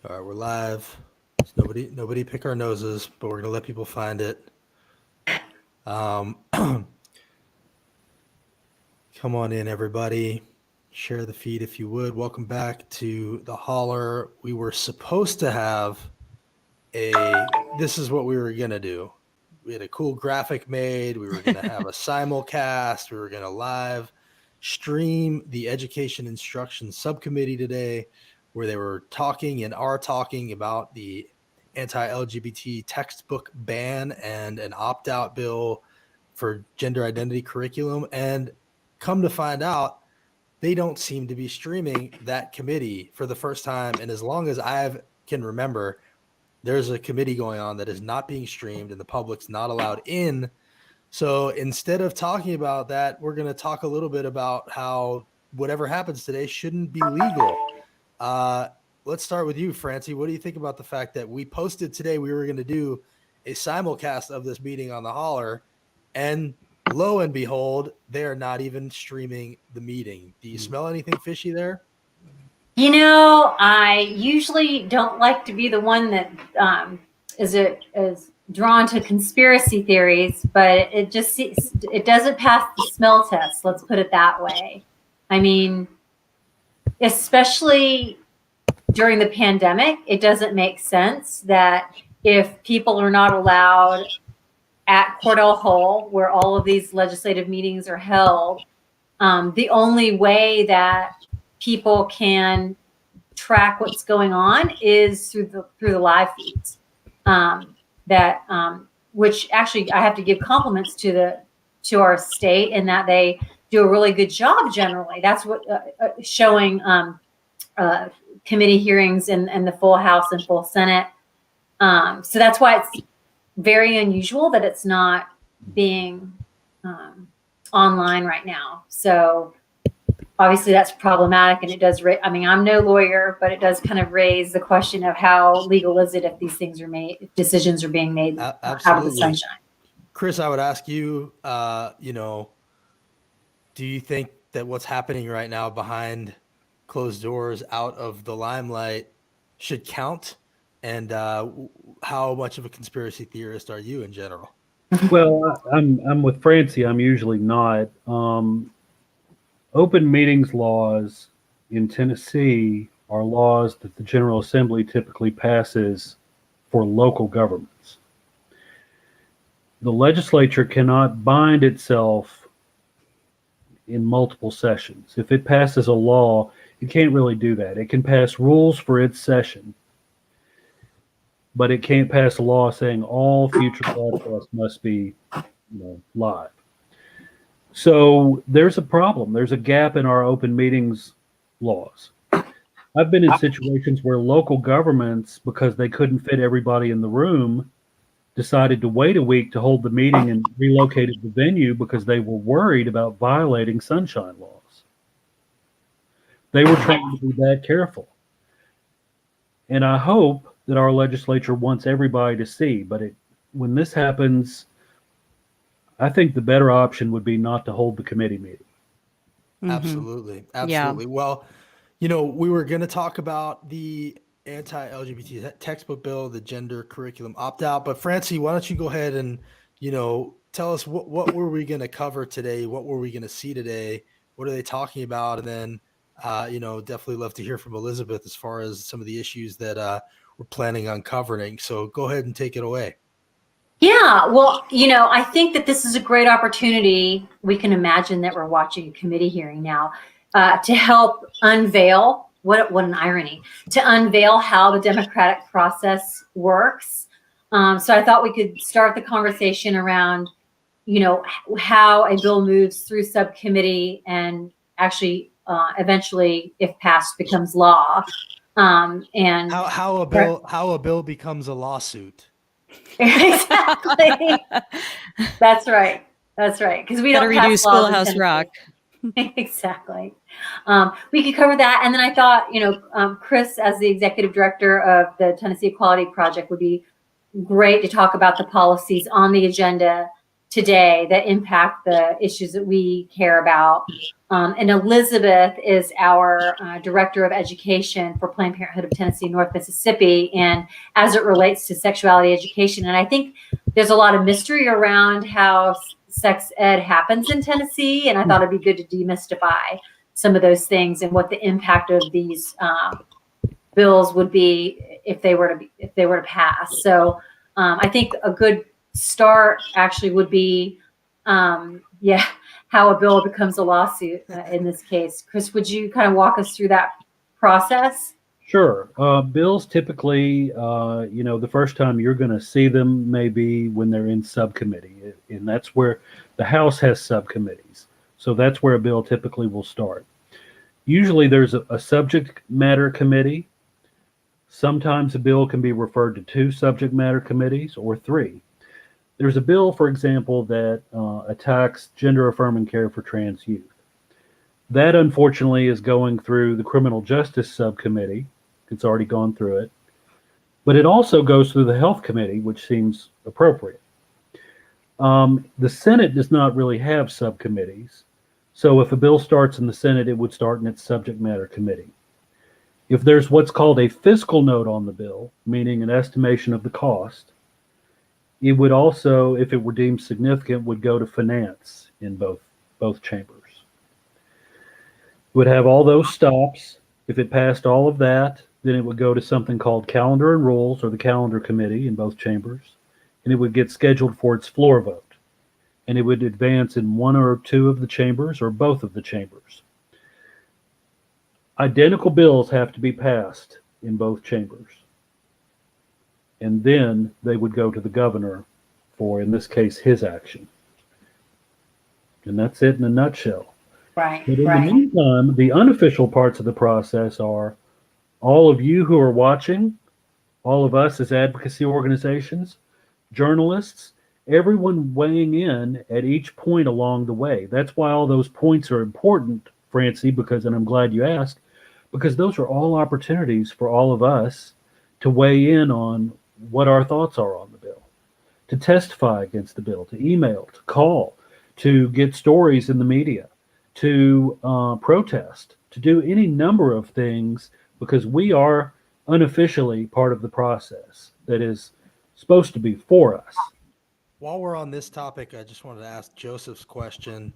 All right, we're live. Nobody pick our noses, but we're gonna let people find it. Come on in, everybody. Share the feed if you would. Welcome back to the Holler. We were supposed to have this is what we were gonna do. We had a cool graphic made. We were gonna have a simulcast. We were gonna live stream the Education Instruction Subcommittee today, where they were talking and are talking about the anti-LGBT textbook ban and an opt-out bill for gender identity curriculum. And come to find out, they don't seem to be streaming that committee for the first time. And as long as I can remember, there's a committee going on that is not being streamed and the public's not allowed in. So instead of talking about that, we're going to talk a little bit about how whatever happens today shouldn't be legal. Let's start with you, Francie. What do you think about the fact that we posted today we were going to do a simulcast of this meeting on the Holler, and lo and behold, they're not even streaming the meeting? Do you smell anything fishy there? You know, I usually don't like to be the one that is drawn to conspiracy theories, but it doesn't pass the smell test. Let's put it that way. I mean, especially during the pandemic, it doesn't make sense that if people are not allowed at Cordell Hall, where all of these legislative meetings are held, the only way that people can track what's going on is through the live feeds. Which actually I have to give compliments to our state in that they do a really good job generally. That's what showing committee hearings and the full House and full Senate. So that's why it's very unusual that it's not being online right now. So obviously that's problematic, and it does. I mean, I'm no lawyer, but it does kind of raise the question of how legal is it if these things are made, if decisions are being made out of the sunshine. Chris, I would ask you, do you think that what's happening right now behind closed doors, out of the limelight, should count? And how much of a conspiracy theorist are you in general? Well, I'm with Francie. I'm usually not. Open meetings laws in Tennessee are laws that the General Assembly typically passes for local governments. The legislature cannot bind itself in multiple sessions. If it passes a law, it can't really do that. It can pass rules for its session, but it can't pass a law saying all future broadcasts must be, live. So there's a problem. There's a gap in our open meetings laws. I've been in situations where local governments, because they couldn't fit everybody in the room, decided to wait a week to hold the meeting and relocated the venue because they were worried about violating sunshine laws. They were trying to be that careful. And I hope that our legislature wants everybody to see, but when this happens, I think the better option would be not to hold the committee meeting. Mm-hmm. Absolutely. Yeah. Well, we were going to talk about the anti-LGBT textbook bill, the gender curriculum opt-out, but Francie, why don't you go ahead and, tell us what were we going to cover today? What were we going to see today? What are they talking about? And then, definitely love to hear from Elisabeth as far as some of the issues that we're planning on covering. So go ahead and take it away. Yeah, well, I think that this is a great opportunity. We can imagine that we're watching a committee hearing now to help unveil, what an irony, to unveil how the democratic process works. So I thought we could start the conversation around, how a bill moves through subcommittee and actually eventually, if passed, becomes law. And how a bill becomes a lawsuit. Exactly. That's right. Because we don't redo Schoolhouse Rock. Exactly. We could cover that, and then I thought, Chris, as the executive director of the Tennessee Equality Project, would be great to talk about the policies on the agenda today that impact the issues that we care about. And Elisabeth is our Director of Education for Planned Parenthood of Tennessee, North Mississippi, and as it relates to sexuality education. And I think there's a lot of mystery around how sex ed happens in Tennessee, and I thought it'd be good to demystify some of those things and what the impact of these bills would be if they were to pass. So I think a good start actually would be, how a bill becomes a lawsuit in this case. Chris, would you kind of walk us through that process? Sure. Bills typically, the first time you're going to see them may be when they're in subcommittee, and that's where the House has subcommittees. So that's where a bill typically will start. Usually there's a subject matter committee. Sometimes a bill can be referred to 2 subject matter committees or 3. There's a bill, for example, that attacks gender affirming care for trans youth. That, unfortunately, is going through the Criminal Justice Subcommittee. It's already gone through it. But it also goes through the Health Committee, which seems appropriate. The Senate does not really have subcommittees. So if a bill starts in the Senate, it would start in its subject matter committee. If there's what's called a fiscal note on the bill, meaning an estimation of the cost, it would also, if it were deemed significant, would go to finance in both chambers. It would have all those stops. If it passed all of that, then it would go to something called Calendar and Rules, or the Calendar Committee in both chambers, and it would get scheduled for its floor vote. And it would advance in 1 or 2 of the chambers or both of the chambers. Identical bills have to be passed in both chambers. And then they would go to the governor for, in this case, his action. And that's it in a nutshell. Right. But in the meantime, the unofficial parts of the process are all of you who are watching, all of us as advocacy organizations, journalists, everyone weighing in at each point along the way. That's why all those points are important, Francie, because, and I'm glad you asked, because those are all opportunities for all of us to weigh in on what our thoughts are on the bill, to testify against the bill, to email, to call, to get stories in the media, to protest, to do any number of things, because we are unofficially part of the process that is supposed to be for us. While we're on this topic, I just wanted to ask Joseph's question.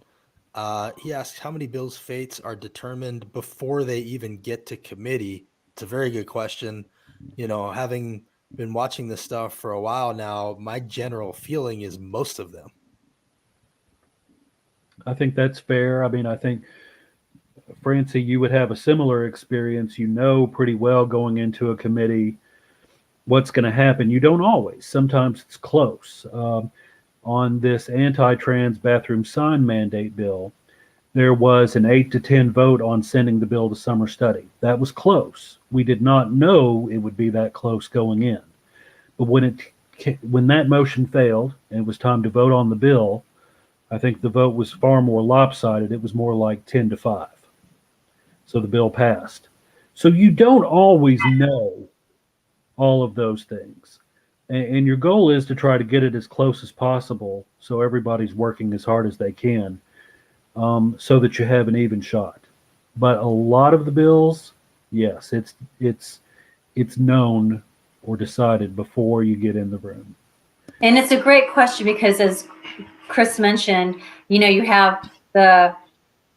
He asked how many bills' fates are determined before they even get to committee. It's a very good question. You know, having been watching this stuff for a while now, my general feeling is most of them. I think that's fair. I mean, I think, Francie, you would have a similar experience. You know pretty well going into a committee what's going to happen. You don't always. Sometimes it's close. On this anti-trans bathroom sign mandate bill, there was an 8-10 vote on sending the bill to summer study. That was close. We did not know it would be that close going in. But when that motion failed and it was time to vote on the bill, I think the vote was far more lopsided. It was more like 10-5. So the bill passed. So you don't always know all of those things. And your goal is to try to get it as close as possible so everybody's working as hard as they can, so that you have an even shot. But a lot of the bills, yes, it's known or decided before you get in the room. And it's a great question because, as Chris mentioned, you know, you have the,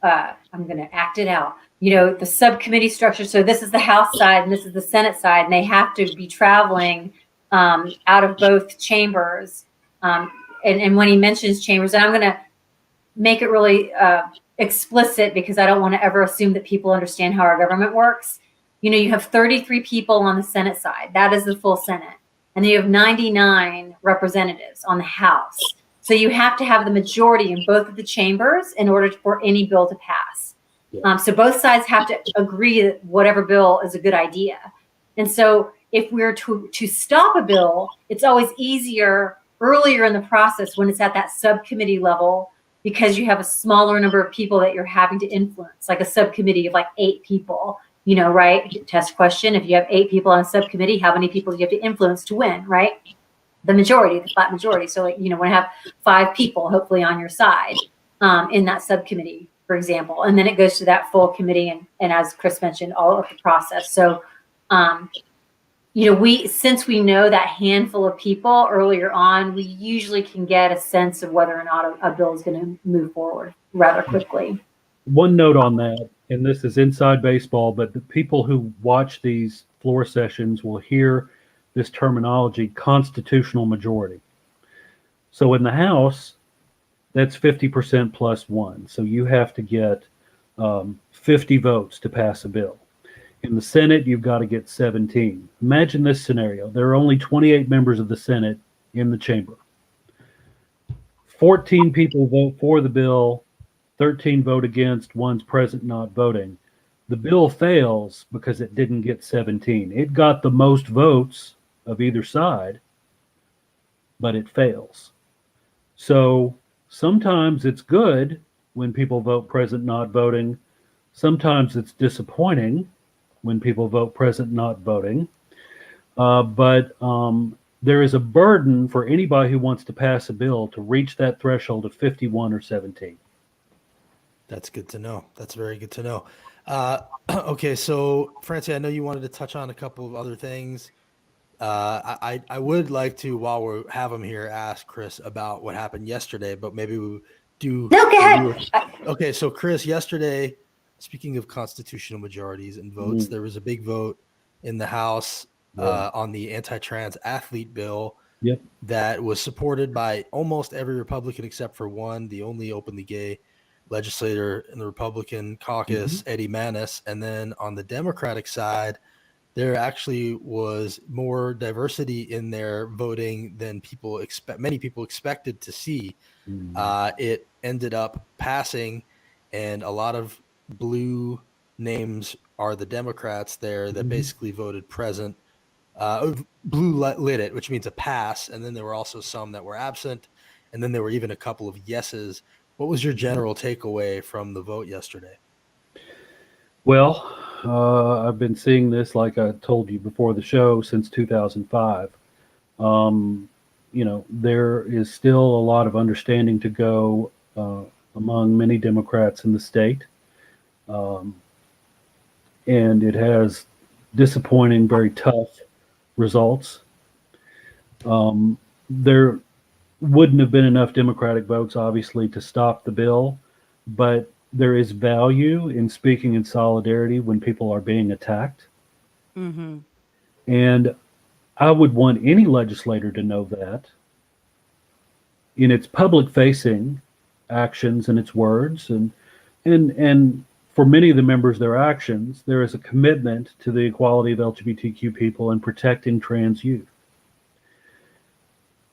I'm going to act it out, you know, the subcommittee structure. So this is the House side and this is the Senate side, and they have to be traveling out of both chambers. And when he mentions chambers, and I'm going to make it really explicit because I don't want to ever assume that people understand how our government works. You know, you have 33 people on the Senate side. That is the full Senate. And then you have 99 representatives on the House. So you have to have the majority in both of the chambers in order for any bill to pass. Yeah. So both sides have to agree that whatever bill is a good idea. And so if we're to stop a bill, it's always easier earlier in the process when it's at that subcommittee level, because you have a smaller number of people that you're having to influence, like a subcommittee of like 8 people, you know, right? Test question. If you have 8 people on a subcommittee, how many people do you have to influence to win, right? the majority, the flat majority. So, like, want to have 5 people hopefully on your side in that subcommittee, for example, and then it goes to that full committee, and as Chris mentioned, all of the process. So, since we know that handful of people earlier on, we usually can get a sense of whether or not a bill is going to move forward rather quickly. One note on that, and this is inside baseball, but the people who watch these floor sessions will hear this terminology, constitutional majority. So in the House, that's 50% plus 1. So you have to get 50 votes to pass a bill. In the Senate, you've got to get 17. Imagine this scenario. There are only 28 members of the Senate in the chamber. 14 people vote for the bill, 13 vote against, one's present not voting. The bill fails because it didn't get 17. It got the most votes of either side, but it fails. So sometimes it's good when people vote present not voting. Sometimes it's disappointing when people vote present not voting. But there is a burden for anybody who wants to pass a bill to reach that threshold of 51 or 17. That's good to know. That's very good to know. Okay, so Francie, I know you wanted to touch on a couple of other things. I would like to, while we have him here, ask Chris about what happened yesterday, but maybe we do. No, go ahead. Okay, so Chris, yesterday, speaking of constitutional majorities and votes, there was a big vote in the House on the anti-trans athlete bill that was supported by almost every Republican except for one, the only openly gay legislator in the Republican caucus, Eddie Manis. And then on the Democratic side, there actually was more diversity in their voting than many people expected to see. It ended up passing, and a lot of blue names are the Democrats there that basically voted present. Blue lit it, which means a pass, and then there were also some that were absent, and then there were even a couple of yeses. What was your general takeaway from the vote yesterday? Well, I've been seeing this, like I told you before the show, since 2005. There is still a lot of understanding to go among many Democrats in the state. And it has disappointing, very tough results. There wouldn't have been enough Democratic votes, obviously, to stop the bill, but there is value in speaking in solidarity when people are being attacked. And I would want any legislator to know that in its public-facing actions and its words, and for many of the members, their actions, there is a commitment to the equality of LGBTQ people and protecting trans youth.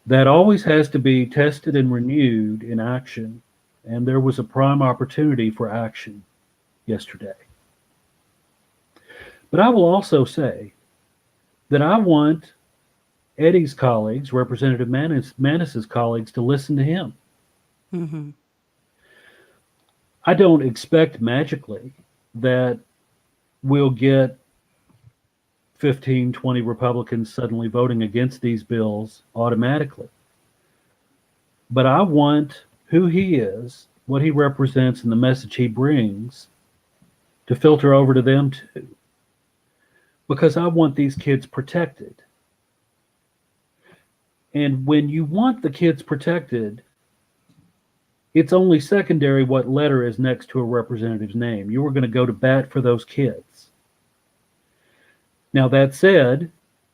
That always has to be tested and renewed in action, and there was a prime opportunity for action yesterday. But I will also say that I want Eddie's colleagues, Representative Manis's colleagues, to listen to him. I don't expect magically that we'll get 15, 20 Republicans suddenly voting against these bills automatically. But I want who he is, what he represents, and the message he brings to filter over to them too. Because I want these kids protected. And when you want the kids protected, it's only secondary what letter is next to a representative's name. You are going to go to bat for those kids. Now, that said,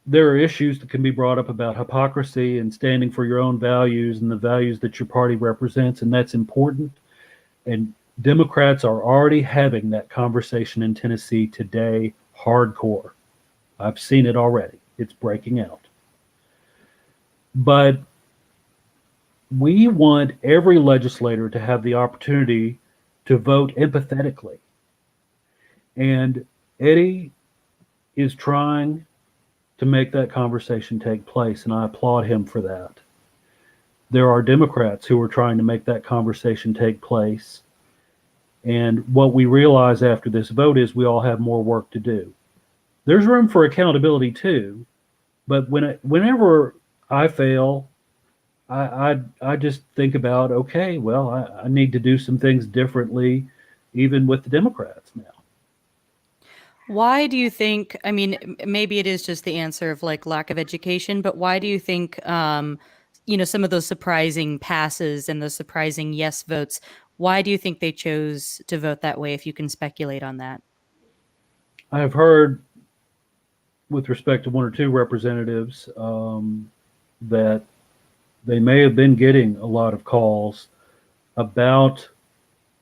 there are issues that can be brought up about hypocrisy and standing for your own values and the values that your party represents, and that's important. And Democrats are already having that conversation in Tennessee today, hardcore. I've seen it already. It's breaking out. But we want every legislator to have the opportunity to vote empathetically. And Eddie is trying to make that conversation take place, and I applaud him for that. There are Democrats who are trying to make that conversation take place. And what we realize after this vote is we all have more work to do. There's room for accountability too, but whenever I fail, I just think about, okay, well, I need to do some things differently, even with the Democrats now. Why do you think, I mean, maybe it is just the answer of like lack of education, but why do you think, some of those surprising passes and those surprising yes votes, why do you think they chose to vote that way, if you can speculate on that? I have heard, with respect to one or two representatives, that they may have been getting a lot of calls about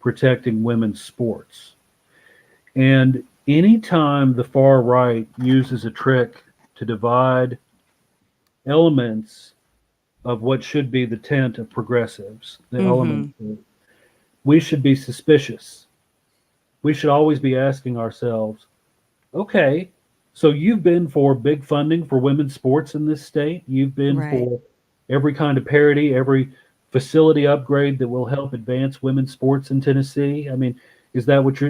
protecting women's sports. And anytime the far right uses a trick to divide elements of what should be the tent of progressives, the elements, we should be suspicious. We should always be asking ourselves, okay, so you've been for big funding for women's sports in this state. You've been Right. for every kind of parity, every facility upgrade that will help advance women's sports in Tennessee. I mean, is that what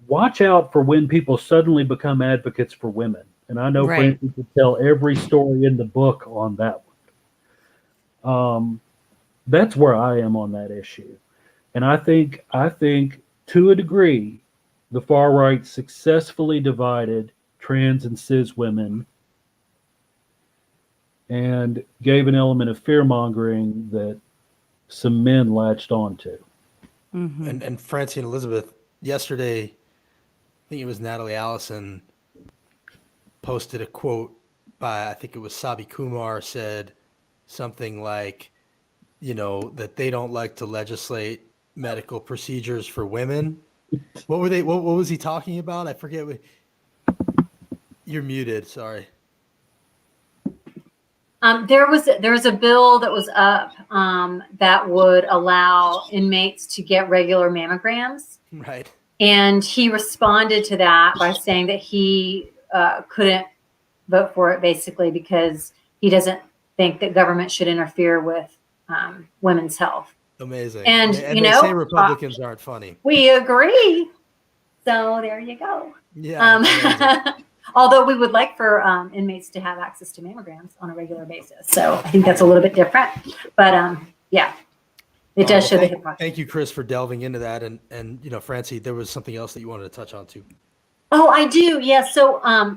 watch out for when people suddenly become advocates for women. And I know Right. Francie could tell every story in the book on that one. That's where I am on that issue. And I think to a degree, the far right successfully divided trans and cis women and gave an element of fear mongering that some men latched onto. And Francie and Elizabeth, yesterday, I think it was Natalie Allison posted a quote by, I think it was Sabi Kumar, said something like, that they don't like to legislate medical procedures for women. What was he talking about? I forget. You're muted. Sorry. There was a bill that was up that would allow inmates to get regular mammograms. Right. And he responded to that by saying that he couldn't vote for it, basically because he doesn't think that government should interfere with women's health. Amazing. And they say Republicans aren't funny. We agree. So there you go. Yeah. Although we would like for inmates to have access to mammograms on a regular basis. So I think that's a little bit different. But yeah, it does show the hypocrisy. Thank you, Chris, for delving into that. And Francie, there was something else that you wanted to touch on too. Oh, I do. Yeah. So I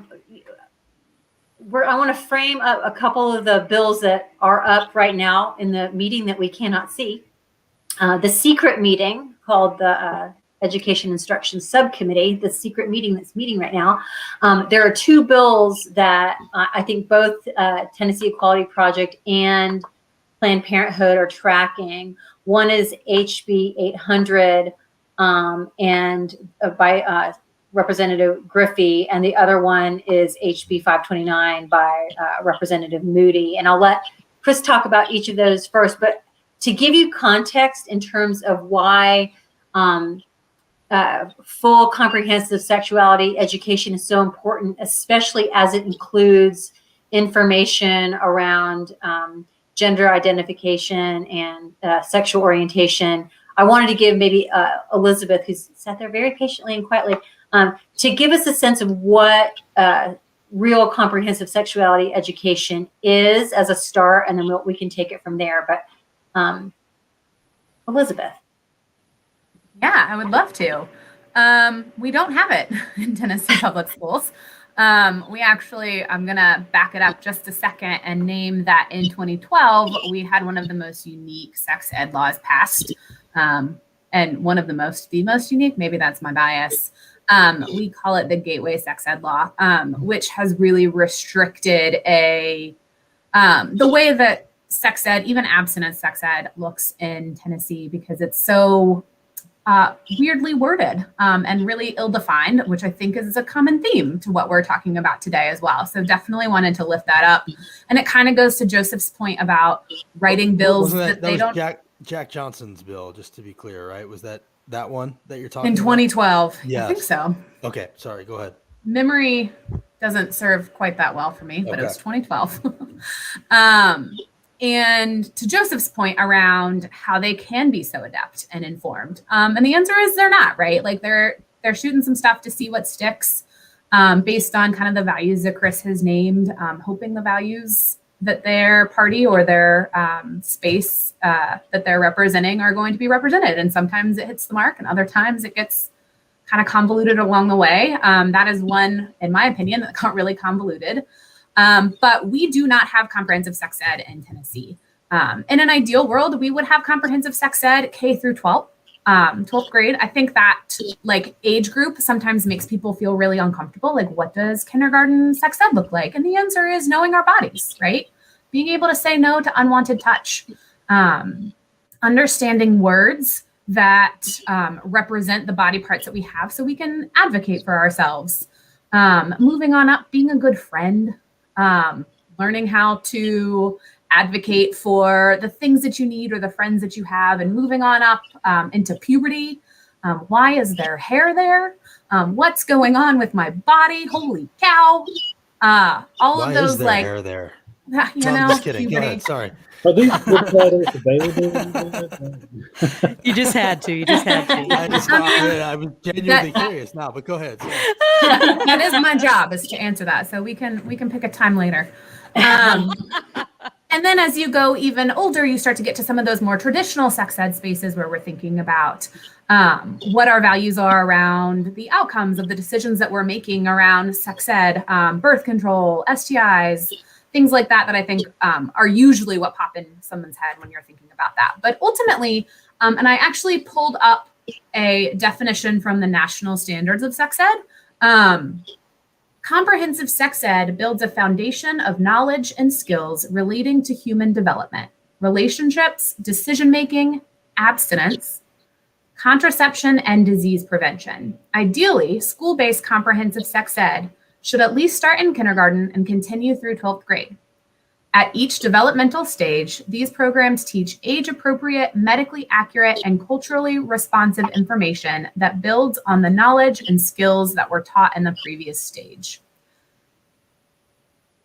want to frame a couple of the bills that are up right now in the meeting that we cannot see. The secret meeting called the Education Instruction Subcommittee, the secret meeting that's meeting right now. There are two bills that I think both Tennessee Equality Project and Planned Parenthood are tracking. One is HB 800 and by Representative Griffey, and the other one is HB 529 by Representative Moody. And I'll let Chris talk about each of those first, but to give you context in terms of why full comprehensive sexuality education is so important, especially as it includes information around gender identification and sexual orientation. I wanted to give maybe Elisabeth, who's sat there very patiently and quietly, to give us a sense of what real comprehensive sexuality education is as a start, and then we can take it from there. But Elisabeth. Yeah, I would love to. We don't have it in Tennessee public schools. We actually, I'm going to back it up just a second and name that in 2012, we had one of the most unique sex ed laws passed. And one of the most unique, maybe that's my bias. We call it the Gateway Sex Ed Law, which has really restricted the way that sex ed, even abstinence sex ed, looks in Tennessee, because it's so weirdly worded and really ill-defined, which I think is a common theme to what we're talking about today as well. So definitely wanted to lift that up. And it kind of goes to Joseph's point about writing bills that they don't. Jack Johnson's bill, just to be clear, right? Was that one that you're talking in 2012? Yeah, I think so. Okay, sorry, go ahead. Memory doesn't serve quite that well for me, but it was 2012. And to Joseph's point around how they can be so adept and informed. And the answer is they're not, right? Like they're shooting some stuff to see what sticks. based on kind of the values that Chris has named, hoping the values that their party or their space that they're representing are going to be represented. And sometimes it hits the mark and other times it gets kind of convoluted along the way. That is one, in my opinion, that got really convoluted. But we do not have comprehensive sex ed in Tennessee. In an ideal world, we would have comprehensive sex ed K through 12. 12th grade. I think that like age group sometimes makes people feel really uncomfortable. Like, what does kindergarten sex ed look like? And the answer is knowing our bodies, right? Being able to say no to unwanted touch, understanding words that represent the body parts that we have so we can advocate for ourselves. Moving on up, being a good friend, learning how to advocate for the things that you need or the friends that you have, and moving on up into puberty. Why is there hair there? What's going on with my body? Holy cow. All Why of those, is there like, hair there? you No, know, I'm just kidding. Go puberty. ahead. Sorry. Are these book titles available? You just had to. You just had to. I was genuinely curious now, but go ahead. Sorry. That is my job, is to answer that. So we can pick a time later. And then as you go even older, you start to get to some of those more traditional sex ed spaces where we're thinking about what our values are around the outcomes of the decisions that we're making around sex ed, birth control, STIs, things like that I think are usually what pop in someone's head when you're thinking about that. But ultimately, and I actually pulled up a definition from the National Standards of Sex Ed. Comprehensive sex ed builds a foundation of knowledge and skills relating to human development, relationships, decision-making, abstinence, contraception, and disease prevention. Ideally, school-based comprehensive sex ed should at least start in kindergarten and continue through 12th grade. At each developmental stage, these programs teach age-appropriate, medically accurate, and culturally responsive information that builds on the knowledge and skills that were taught in the previous stage.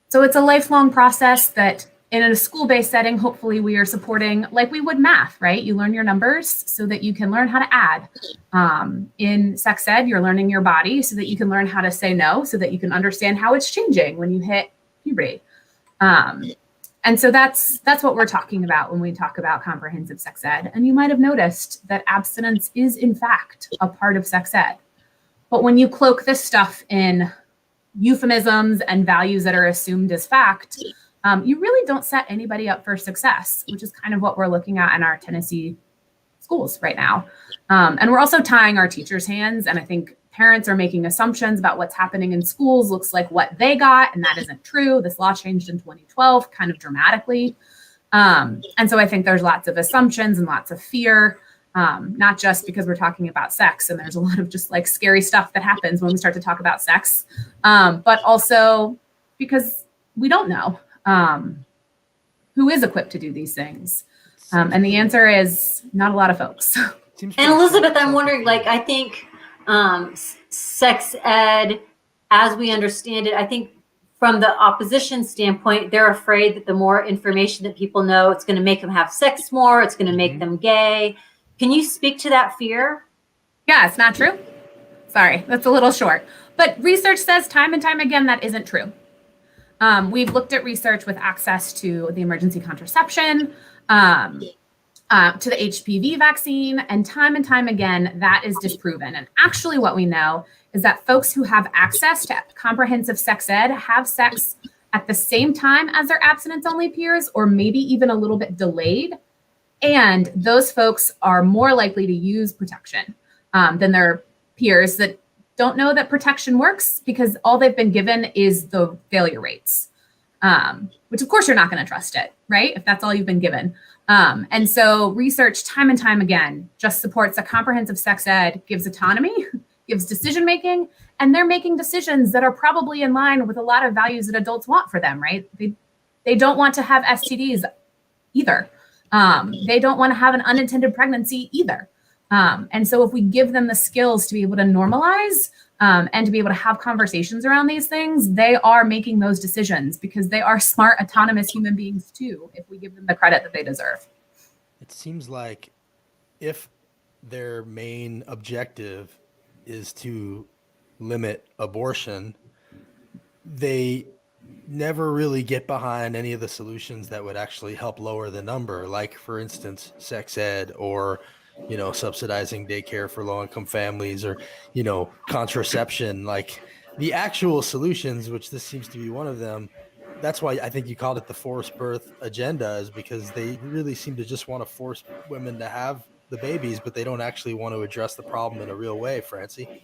So it's a lifelong process that in a school-based setting, hopefully we are supporting like we would math, right? You learn your numbers so that you can learn how to add. In sex ed, you're learning your body so that you can learn how to say no, so that you can understand how it's changing when you hit puberty. And so that's what we're talking about when we talk about comprehensive sex ed. And you might have noticed that abstinence is in fact a part of sex ed. But when you cloak this stuff in euphemisms and values that are assumed as fact, you really don't set anybody up for success, which is kind of what we're looking at in our Tennessee schools right now. And we're also tying our teachers' hands. And I think parents are making assumptions about what's happening in schools looks like what they got, and that isn't true. This law changed in 2012 kind of dramatically. And so I think there's lots of assumptions and lots of fear, not just because we're talking about sex, and there's a lot of just like scary stuff that happens when we start to talk about sex, but also because we don't know who is equipped to do these things. And the answer is not a lot of folks. And Elisabeth, I'm wondering, like, I think sex ed, as we understand it, I think from the opposition standpoint, they're afraid that the more information that people know, it's going to make them have sex more, it's going to make them gay. Can you speak to that fear? Yeah, it's not true. Sorry, that's a little short. But research says time and time again that isn't true. We've looked at research with access to the emergency contraception, to the HPV vaccine, and time again, that is disproven. And actually what we know is that folks who have access to comprehensive sex ed have sex at the same time as their abstinence-only peers, or maybe even a little bit delayed. And those folks are more likely to use protection than their peers that don't know that protection works, because all they've been given is the failure rates, which of course you're not going to trust it, right? If that's all you've been given. And so research time and time again just supports that comprehensive sex ed gives autonomy, gives decision-making, and they're making decisions that are probably in line with a lot of values that adults want for them, right? They don't want to have STDs either. They don't want to have an unintended pregnancy either. And so if we give them the skills to be able to normalize and to be able to have conversations around these things, they are making those decisions because they are smart, autonomous human beings too, if we give them the credit that they deserve. It seems like if their main objective is to limit abortion, they never really get behind any of the solutions that would actually help lower the number, like for instance sex ed, or subsidizing daycare for low-income families, or contraception, like the actual solutions, which this seems to be one of them. That's why I think you called it the forced birth agenda, is because they really seem to just want to force women to have the babies, but they don't actually want to address the problem in a real way. Francie?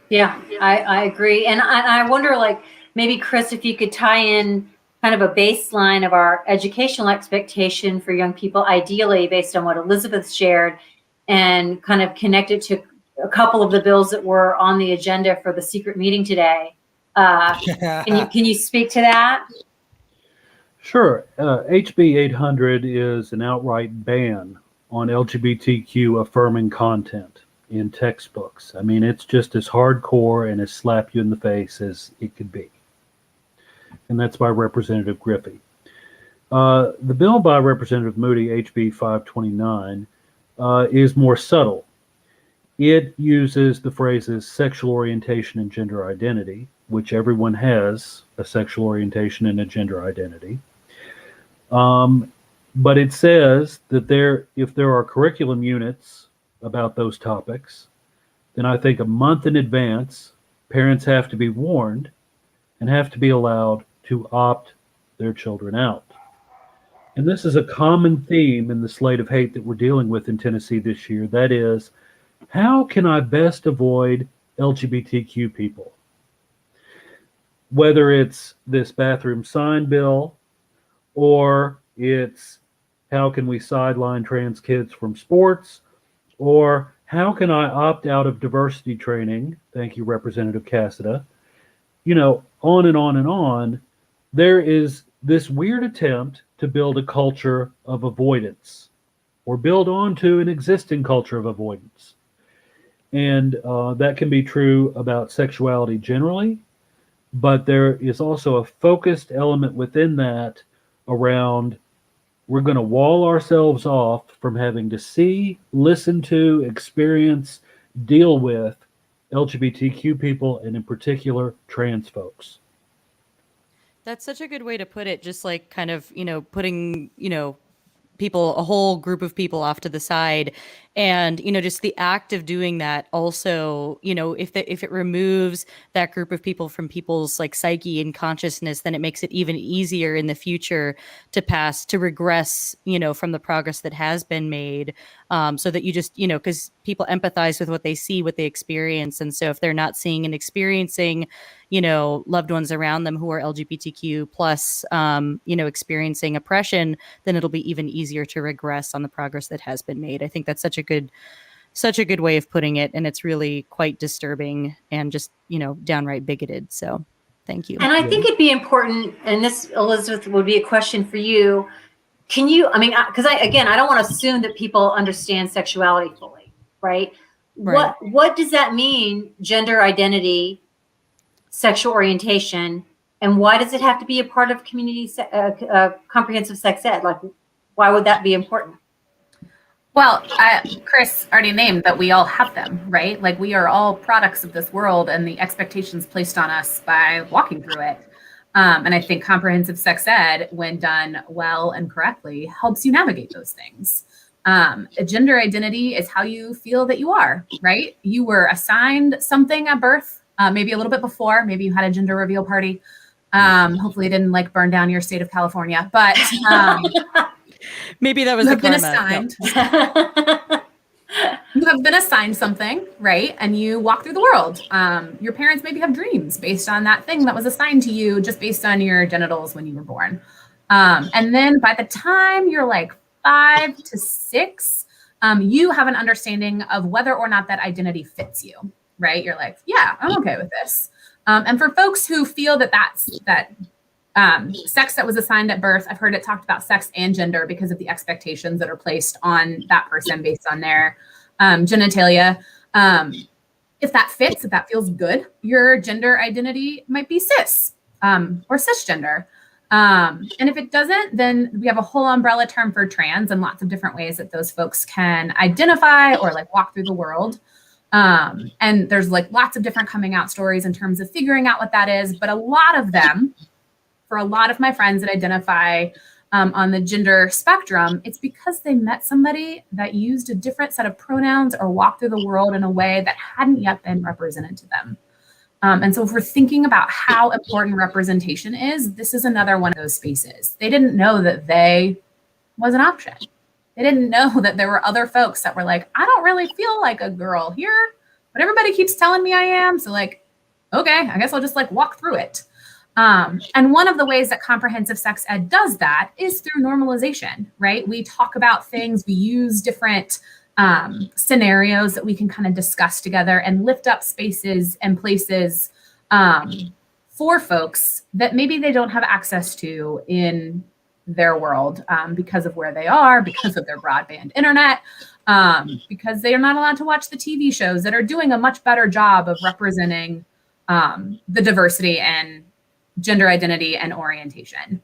Yeah, I agree. And I wonder, like, maybe Chris, if you could tie in kind of a baseline of our educational expectation for young people, ideally based on what Elisabeth shared, and kind of connect it to a couple of the bills that were on the agenda for the secret meeting today. Can you speak to that? Sure. HB 800 is an outright ban on LGBTQ affirming content in textbooks. I mean, it's just as hardcore and as slap you in the face as it could be. And that's by Representative Griffey. The bill by Representative Moody, HB 529, is more subtle. It uses the phrases sexual orientation and gender identity, which everyone has a sexual orientation and a gender identity. But it says that if there are curriculum units about those topics, then I think a month in advance, parents have to be warned and have to be allowed to opt their children out. And this is a common theme in the slate of hate that we're dealing with in Tennessee this year. That is, how can I best avoid LGBTQ people? Whether it's this bathroom sign bill, or it's how can we sideline trans kids from sports, or how can I opt out of diversity training? Thank you, Representative Cassida. On and on and on. There is this weird attempt to build a culture of avoidance, or build onto an existing culture of avoidance. And that can be true about sexuality generally, but there is also a focused element within that around we're going to wall ourselves off from having to see, listen to, experience, deal with LGBTQ people, and in particular, trans folks. That's such a good way to put it. Just like kind of, putting, a whole group of people off to the side. And, just the act of doing that also, if it removes that group of people from people's like psyche and consciousness, then it makes it even easier in the future to regress, from the progress that has been made. So that you just, because people empathize with what they see, what they experience. And so if they're not seeing and experiencing, loved ones around them who are LGBTQ plus, experiencing oppression, then it'll be even easier to regress on the progress that has been made. I think that's such a good way of putting it. And it's really quite disturbing and just, downright bigoted. So thank you. And I think it'd be important, and this, Elisabeth, would be a question for you. Can you, because I don't want to assume that people understand sexuality fully, right? Right. What does that mean, gender identity, sexual orientation, and why does it have to be a part of community comprehensive sex ed? Like, why would that be important? Well, Chris already named that we all have them, right? Like, we are all products of this world and the expectations placed on us by walking through it. And I think comprehensive sex ed, when done well and correctly, helps you navigate those things. A gender identity is how you feel that you are, right? You were assigned something at birth, maybe a little bit before, maybe you had a gender reveal party. Hopefully it didn't like burn down your state of California, but maybe that was you the have been karma. assigned. You have been assigned something, right? And you walk through the world. Your parents maybe have dreams based on that thing that was assigned to you, just based on your genitals when you were born. And then by the time you're like 5 to 6, you have an understanding of whether or not that identity fits you, right? You're like, yeah, I'm okay with this. And for folks who feel that sex that was assigned at birth, I've heard it talked about sex and gender because of the expectations that are placed on that person based on their genitalia. If that fits, if that feels good, your gender identity might be cis or cisgender. And if it doesn't, then we have a whole umbrella term for trans and lots of different ways that those folks can identify or like walk through the world. And there's like lots of different coming out stories in terms of figuring out what that is. But a lot of them, for a lot of my friends that identify on the gender spectrum, it's because they met somebody that used a different set of pronouns or walked through the world in a way that hadn't yet been represented to them. And so if we're thinking about how important representation is, this is another one of those spaces. They didn't know that they was an option. They didn't know that there were other folks that were like, I don't really feel like a girl here, but everybody keeps telling me I am. So like, okay, I guess I'll just like walk through it. And one of the ways that comprehensive sex ed does that is through normalization, right? We talk about things, we use different scenarios that we can kind of discuss together and lift up spaces and places for folks that maybe they don't have access to in their world because of where they are, because of their broadband internet, because they are not allowed to watch the TV shows that are doing a much better job of representing the diversity and gender identity and orientation.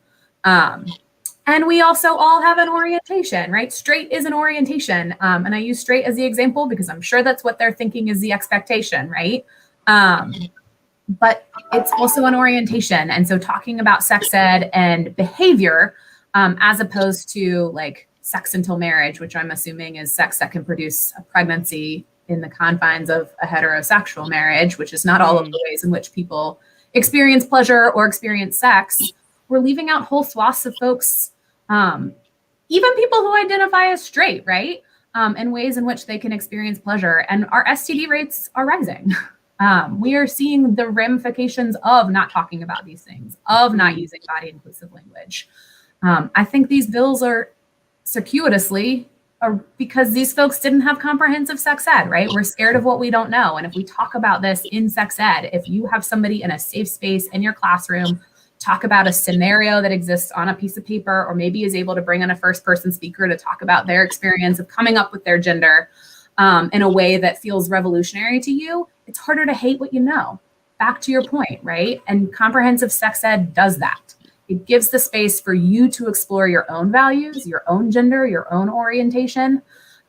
And we also all have an orientation, right? Straight is an orientation. And I use straight as the example because I'm sure that's what they're thinking is the expectation, right? But it's also an orientation. And so talking about sex ed and behavior, as opposed to like sex until marriage, which I'm assuming is sex that can produce a pregnancy in the confines of a heterosexual marriage, which is not all of the ways in which people experience pleasure or experience sex. We're leaving out whole swaths of folks, even people who identify as straight, right? And ways in which they can experience pleasure. And our STD rates are rising. We are seeing the ramifications of not talking about these things, of not using body inclusive language. I think these bills are circuitously because these folks didn't have comprehensive sex ed, right? We're scared of what we don't know. And if we talk about this in sex ed, if you have somebody in a safe space in your classroom, talk about a scenario that exists on a piece of paper, or maybe is able to bring in a first person speaker to talk about their experience of coming up with their gender in a way that feels revolutionary to you, it's harder to hate what you know. Back to your point, right? And comprehensive sex ed does that. It gives the space for you to explore your own values, your own gender, your own orientation,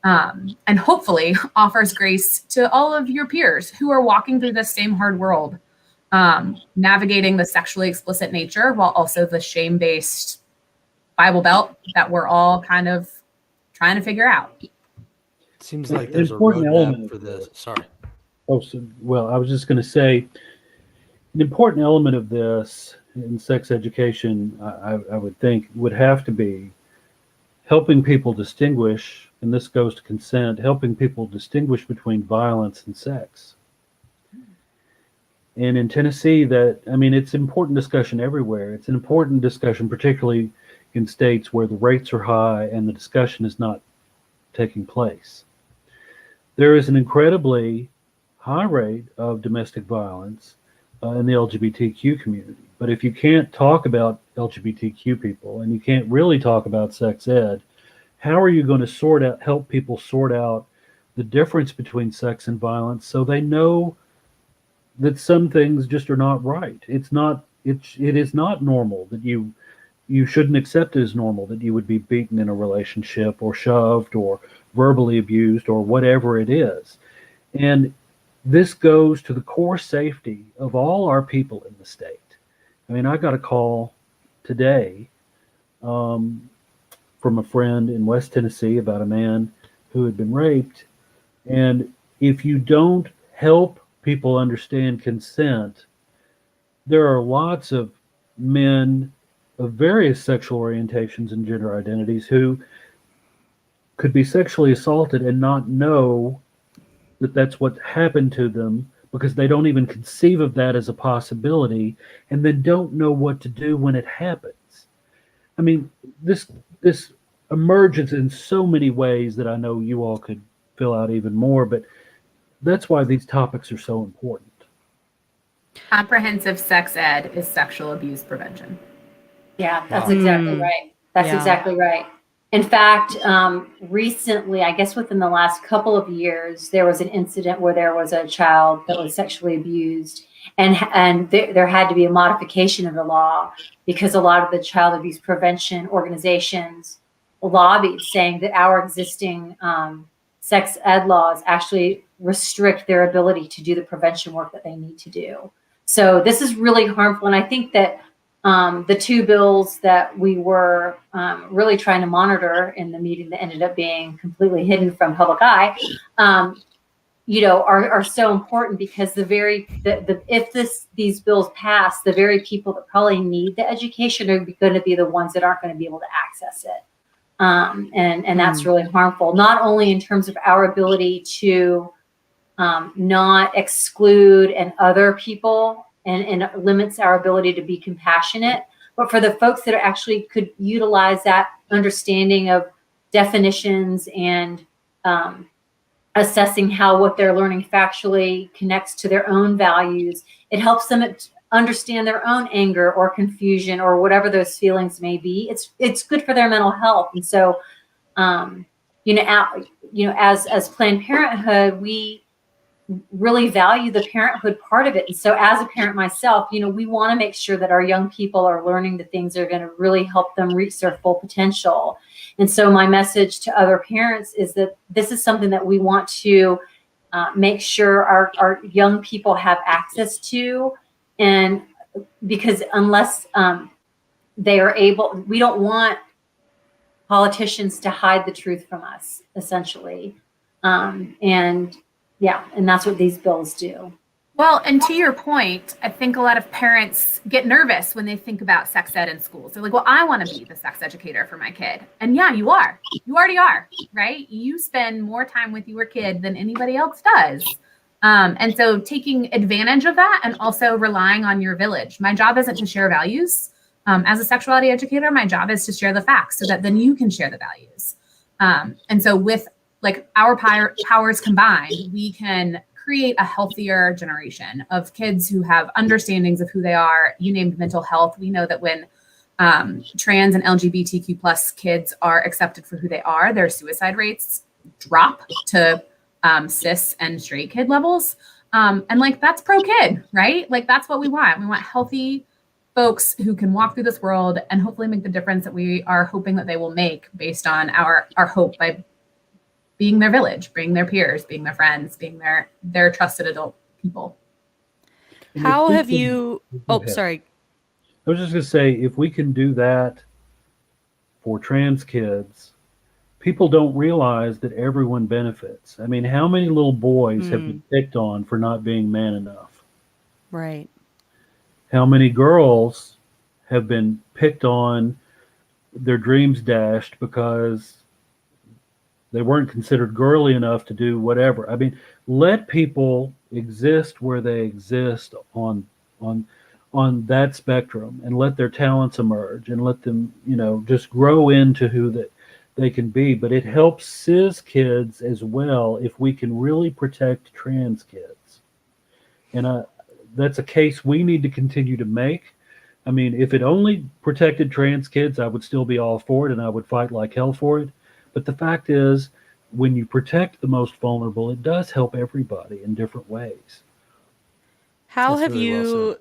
and hopefully offers grace to all of your peers who are walking through this same hard world, navigating the sexually explicit nature while also the shame-based Bible Belt that we're all kind of trying to figure out. It seems like there's a important roadmap element for this. Sorry. Oh, so, well, I was just going to say, an important element of this in sex education, I would think, would have to be helping people distinguish, and this goes to consent, helping people distinguish between violence and sex. And in Tennessee, it's important discussion everywhere. It's an important discussion, particularly in states where the rates are high and the discussion is not taking place. There is an incredibly high rate of domestic violence in the LGBTQ community. But if you can't talk about LGBTQ people and you can't really talk about sex ed, how are you going to help people sort out the difference between sex and violence so they know that some things just are not right? It is not normal that you shouldn't accept it as normal that you would be beaten in a relationship or shoved or verbally abused or whatever it is. And this goes to the core safety of all our people in the state. I mean, I got a call today from a friend in West Tennessee about a man who had been raped. And if you don't help people understand consent, there are lots of men of various sexual orientations and gender identities who could be sexually assaulted and not know that that's what happened to them because they don't even conceive of that as a possibility and then don't know what to do when it happens. I mean, this emerges in so many ways that I know you all could fill out even more, but that's why these topics are so important. Comprehensive sex ed is sexual abuse prevention. Yeah, that's exactly right. That's exactly right. In fact, recently, I guess within the last couple of years, there was an incident where there was a child that was sexually abused, and there had to be a modification of the law because a lot of the child abuse prevention organizations lobbied, saying that our existing sex ed laws actually restrict their ability to do the prevention work that they need to do. So this is really harmful. And I think that the two bills that we were really trying to monitor in the meeting that ended up being completely hidden from public eye, are so important, because if these bills pass, the very people that probably need the education are going to be the ones that aren't going to be able to access it. And that's really harmful, not only in terms of our ability to not exclude and other people, and it limits our ability to be compassionate, but for the folks that actually could utilize that understanding of definitions and assessing how what they're learning factually connects to their own values. It helps them understand their own anger or confusion or whatever those feelings may be. It's good for their mental health. And so, as Planned Parenthood, we really value the parenthood part of it. And so as a parent myself, we want to make sure that our young people are learning the things that are going to really help them reach their full potential. And so my message to other parents is that this is something that we want to make sure our young people have access to. And because unless they are able, we don't want politicians to hide the truth from us, essentially. And that's what these bills do. Well, and to your point, I think a lot of parents get nervous when they think about sex ed in schools. They're like, well, I want to be the sex educator for my kid. And yeah, you are. You already are, right? You spend more time with your kid than anybody else does. And so taking advantage of that, and also relying on your village. My job isn't to share values. As a sexuality educator, my job is to share the facts so that then you can share the values. And so with our powers combined, we can create a healthier generation of kids who have understandings of who they are. You named mental health. We know that when trans and LGBTQ plus kids are accepted for who they are, their suicide rates drop to cis and straight kid levels. And that's pro kid, right? That's what we want. We want healthy folks who can walk through this world and hopefully make the difference that we are hoping that they will make, based on our hope, by being their village, being their peers, being their friends, being their trusted adult people. How have you... Oh, sorry. I was just going to say, if we can do that for trans kids, people don't realize that everyone benefits. I mean, how many little boys have been picked on for not being man enough? Right. How many girls have been picked on, their dreams dashed because they weren't considered girly enough to do whatever? I mean, let people exist where they exist on that spectrum, and let their talents emerge, and let them, just grow into who that they can be. But it helps cis kids as well if we can really protect trans kids. And that's a case we need to continue to make. I mean, if it only protected trans kids, I would still be all for it, and I would fight like hell for it. But the fact is, when you protect the most vulnerable, it does help everybody in different ways. How That's have really well you... said.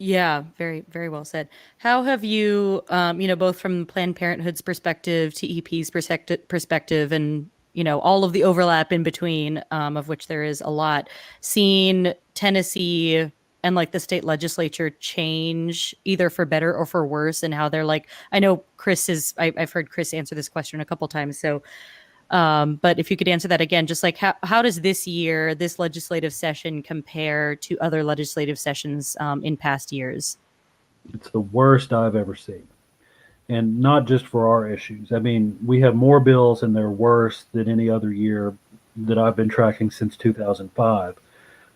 Yeah, very, very well said. How have you, both from Planned Parenthood's perspective, TEP's perspective, and, all of the overlap in between, of which there is a lot, seen Tennessee and the state legislature change either for better or for worse, and how they're I know I've heard Chris answer this question a couple times. So, but if you could answer that again, just how does this legislative session compare to other legislative sessions in past years? It's the worst I've ever seen. And not just for our issues. I mean, we have more bills and they're worse than any other year that I've been tracking since 2005.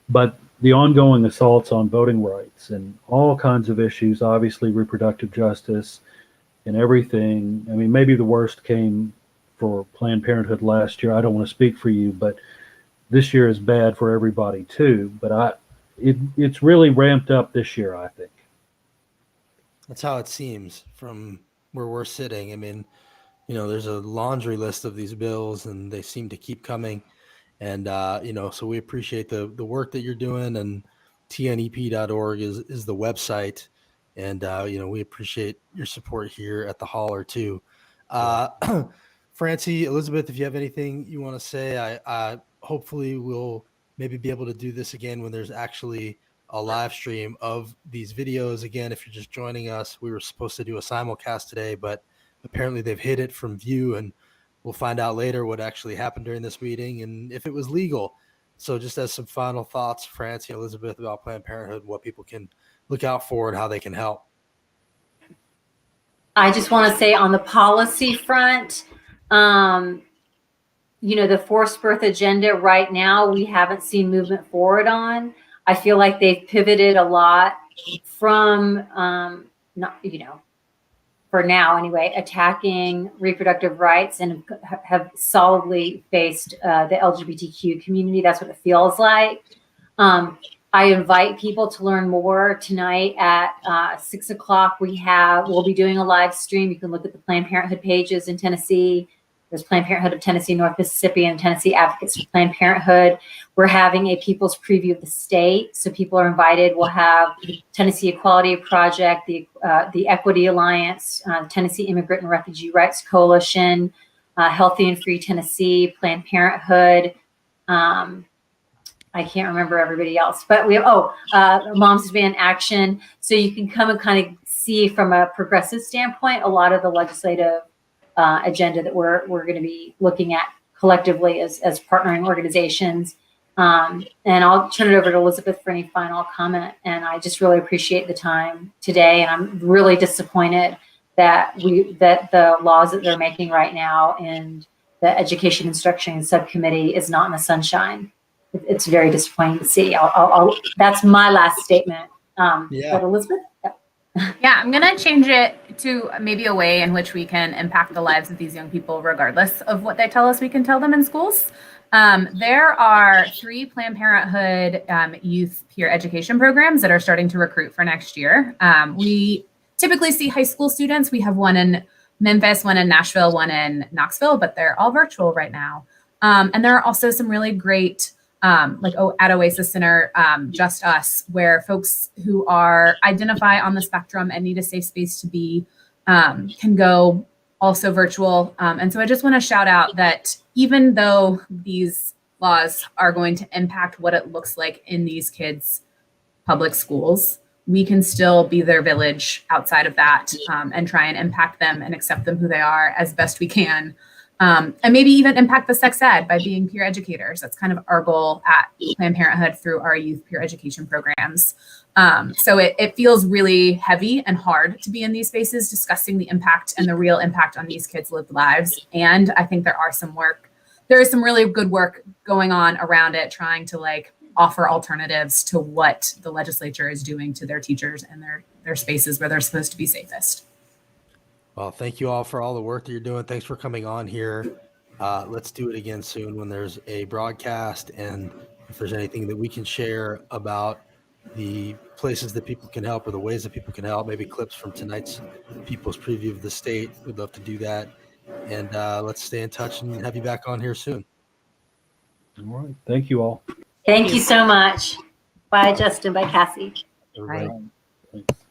But the ongoing assaults on voting rights and all kinds of issues, obviously reproductive justice and everything. I mean, maybe the worst came for Planned Parenthood last year. I don't want to speak for you, but this year is bad for everybody too. But it's really ramped up this year, I think. That's how it seems from where we're sitting. I mean, there's a laundry list of these bills, and they seem to keep coming. And, so we appreciate the work that you're doing, and tnep.org is the website. And, we appreciate your support here at the Holler too. Francie, Elisabeth, if you have anything you want to say, I hopefully we'll maybe be able to do this again when there's actually a live stream of these videos. Again, if you're just joining us, we were supposed to do a simulcast today, but apparently they've hid it from view, and we'll find out later what actually happened during this meeting and if it was legal. So just as some final thoughts, Francie and Elisabeth, about Planned Parenthood, what people can look out for and how they can help. I just want to say on the policy front, the forced birth agenda right now, we haven't seen movement forward on. I feel like they've pivoted a lot from, for now anyway, attacking reproductive rights and have solidly faced the LGBTQ community. That's what it feels like. I invite people to learn more tonight at 6 o'clock. We'll be doing a live stream. You can look at the Planned Parenthood pages in Tennessee. There's Planned Parenthood of Tennessee, North Mississippi, and Tennessee Advocates for Planned Parenthood. We're having a people's preview of the state, so people are invited. We'll have Tennessee Equality Project, the Equity Alliance, Tennessee Immigrant and Refugee Rights Coalition, Healthy and Free Tennessee, Planned Parenthood. I can't remember everybody else, but we have, Moms Demand Action. So you can come and kind of see from a progressive standpoint a lot of the legislative agenda that we're going to be looking at collectively as partnering organizations. And I'll turn it over to Elisabeth for any final comment. And I just really appreciate the time today. And I'm really disappointed that the laws that they're making right now in the Education Instruction Subcommittee is not in the sunshine. It's very disappointing to see. That's my last statement. Yeah. Elisabeth? Yeah, I'm going to change it to maybe a way in which we can impact the lives of these young people regardless of what they tell us we can tell them in schools. There are 3 Planned Parenthood youth peer education programs that are starting to recruit for next year. We typically see high school students. We have one in Memphis, one in Nashville, one in Knoxville, but they're all virtual right now. And there are also some really great at Oasis Center, Just Us, where folks who identify on the spectrum and need a safe space to be can go also virtual. And so I just want to shout out that even though these laws are going to impact what it looks like in these kids' public schools, we can still be their village outside of that and try and impact them and accept them who they are as best we can. And maybe even impact the sex ed by being peer educators. That's kind of our goal at Planned Parenthood through our youth peer education programs. So it feels really heavy and hard to be in these spaces discussing the impact and the real impact on these kids' lived lives. And I think there is some really good work going on around it, trying to offer alternatives to what the legislature is doing to their teachers and their spaces where they're supposed to be safest. Well, thank you all for all the work that you're doing. Thanks for coming on here. Let's do it again soon when there's a broadcast, and if there's anything that we can share about the places that people can help or the ways that people can help, maybe clips from tonight's people's preview of the state. We'd love to do that. And let's stay in touch and have you back on here soon. All right. Thank you all. Thank you so much. Bye, Justin. Bye, Cassie. Everybody. Thanks.